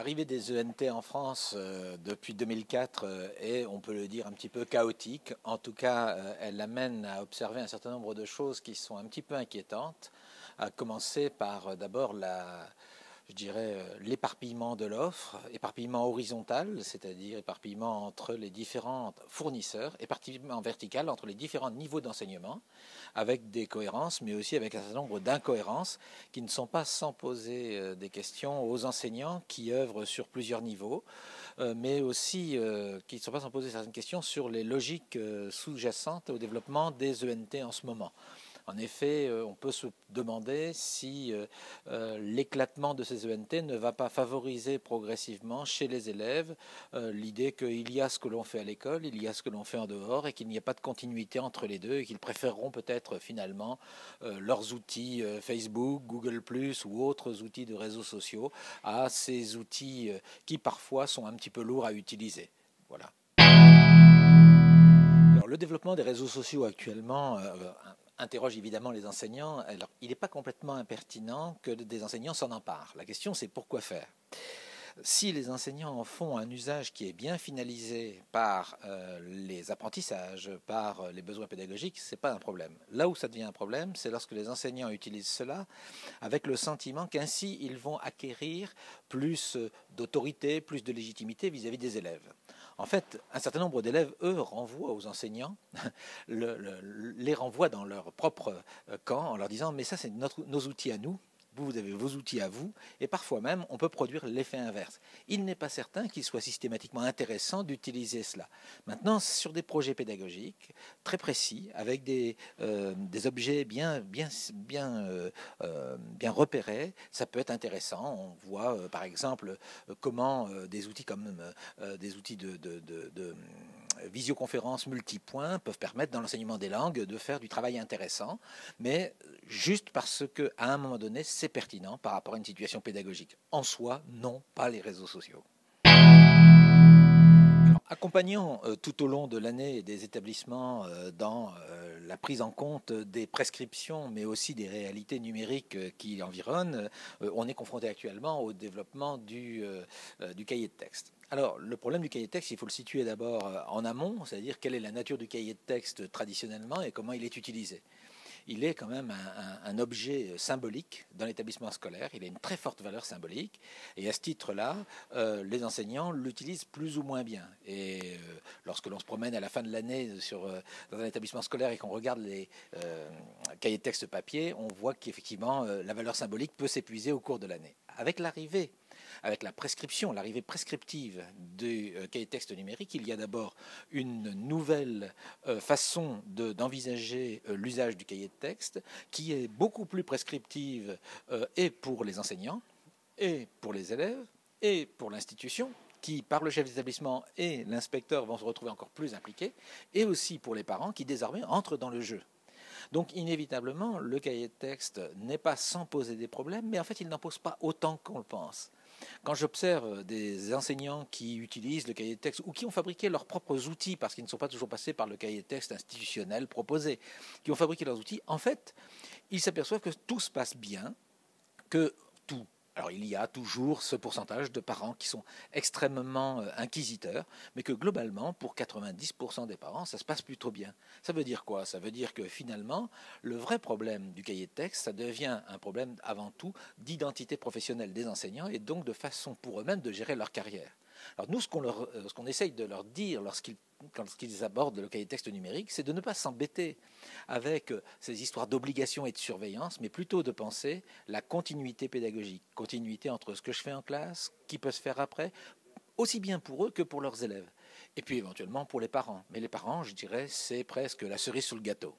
L'arrivée des ENT en France depuis 2004 est, on peut le dire, un petit peu chaotique. En tout cas, elle amène à observer un certain nombre de choses qui sont un petit peu inquiétantes, à commencer par d'abord je dirais, l'éparpillement de l'offre, éparpillement horizontal, c'est-à-dire éparpillement entre les différents fournisseurs, éparpillement vertical entre les différents niveaux d'enseignement, avec des cohérences, mais aussi avec un certain nombre d'incohérences qui ne sont pas sans poser des questions aux enseignants qui œuvrent sur plusieurs niveaux, mais aussi qui ne sont pas sans poser certaines questions sur les logiques sous-jacentes au développement des ENT en ce moment. En effet, on peut se demander si l'éclatement de ces ENT ne va pas favoriser progressivement chez les élèves l'idée qu'il y a ce que l'on fait à l'école, il y a ce que l'on fait en dehors et qu'il n'y a pas de continuité entre les deux et qu'ils préféreront peut-être finalement leurs outils Facebook, Google+, ou autres outils de réseaux sociaux à ces outils qui parfois sont un petit peu lourds à utiliser. Voilà. Alors, le développement des réseaux sociaux actuellement interroge évidemment les enseignants. Alors, il n'est pas complètement impertinent que des enseignants s'en emparent. La question, c'est pourquoi faire. Si les enseignants en font un usage qui est bien finalisé par les apprentissages, par les besoins pédagogiques, ce n'est pas un problème. Là où ça devient un problème, c'est lorsque les enseignants utilisent cela avec le sentiment qu'ainsi ils vont acquérir plus d'autorité, plus de légitimité vis-à-vis des élèves. En fait, un certain nombre d'élèves, eux, renvoient aux enseignants, les renvoient dans leur propre camp en leur disant « mais ça, c'est nos outils à nous ». Vous avez vos outils à vous, et parfois même, on peut produire l'effet inverse. Il n'est pas certain qu'il soit systématiquement intéressant d'utiliser cela. Maintenant, sur des projets pédagogiques très précis, avec des objets bien repérés, ça peut être intéressant. On voit, par exemple, comment des outils comme des outils de visioconférences multipoints peuvent permettre dans l'enseignement des langues de faire du travail intéressant, mais juste parce qu'à un moment donné, c'est pertinent par rapport à une situation pédagogique. En soi, non, pas les réseaux sociaux. Alors, accompagnant tout au long de l'année des établissements dans la prise en compte des prescriptions, mais aussi des réalités numériques qui environnent, on est confronté actuellement au développement du cahier de texte. Alors, le problème du cahier de texte, il faut le situer d'abord en amont, c'est-à-dire quelle est la nature du cahier de texte traditionnellement et comment il est utilisé. Il est quand même un objet symbolique dans l'établissement scolaire. Il a une très forte valeur symbolique. Et à ce titre-là, les enseignants l'utilisent plus ou moins bien. Et lorsque l'on se promène à la fin de l'année dans un établissement scolaire et qu'on regarde les cahiers de texte papier, on voit qu'effectivement, la valeur symbolique peut s'épuiser au cours de l'année. Avec la prescription, l'arrivée prescriptive du cahier de texte numérique, il y a d'abord une nouvelle façon d'envisager l'usage du cahier de texte qui est beaucoup plus prescriptive et pour les enseignants, et pour les élèves, et pour l'institution, qui, par le chef d'établissement et l'inspecteur, vont se retrouver encore plus impliqués, et aussi pour les parents qui désormais entrent dans le jeu. Donc inévitablement, le cahier de texte n'est pas sans poser des problèmes, mais en fait, il n'en pose pas autant qu'on le pense. Quand j'observe des enseignants qui utilisent le cahier de texte ou qui ont fabriqué leurs propres outils, parce qu'ils ne sont pas toujours passés par le cahier de texte institutionnel proposé, qui ont fabriqué leurs outils, en fait, ils s'aperçoivent que tout se passe bien, que tout. Alors il y a toujours ce pourcentage de parents qui sont extrêmement inquisiteurs, mais que globalement, pour 90% des parents, ça se passe plutôt bien. Ça veut dire quoi? Ça veut dire que finalement, le vrai problème du cahier de texte, ça devient un problème avant tout d'identité professionnelle des enseignants et donc de façon pour eux-mêmes de gérer leur carrière. Alors nous, ce qu'on essaye de leur dire lorsqu'ils abordent le cahier de texte numérique, c'est de ne pas s'embêter avec ces histoires d'obligation et de surveillance, mais plutôt de penser la continuité pédagogique, continuité entre ce que je fais en classe, qui peut se faire après, aussi bien pour eux que pour leurs élèves. Et puis éventuellement pour les parents. Mais les parents, je dirais, c'est presque la cerise sur le gâteau.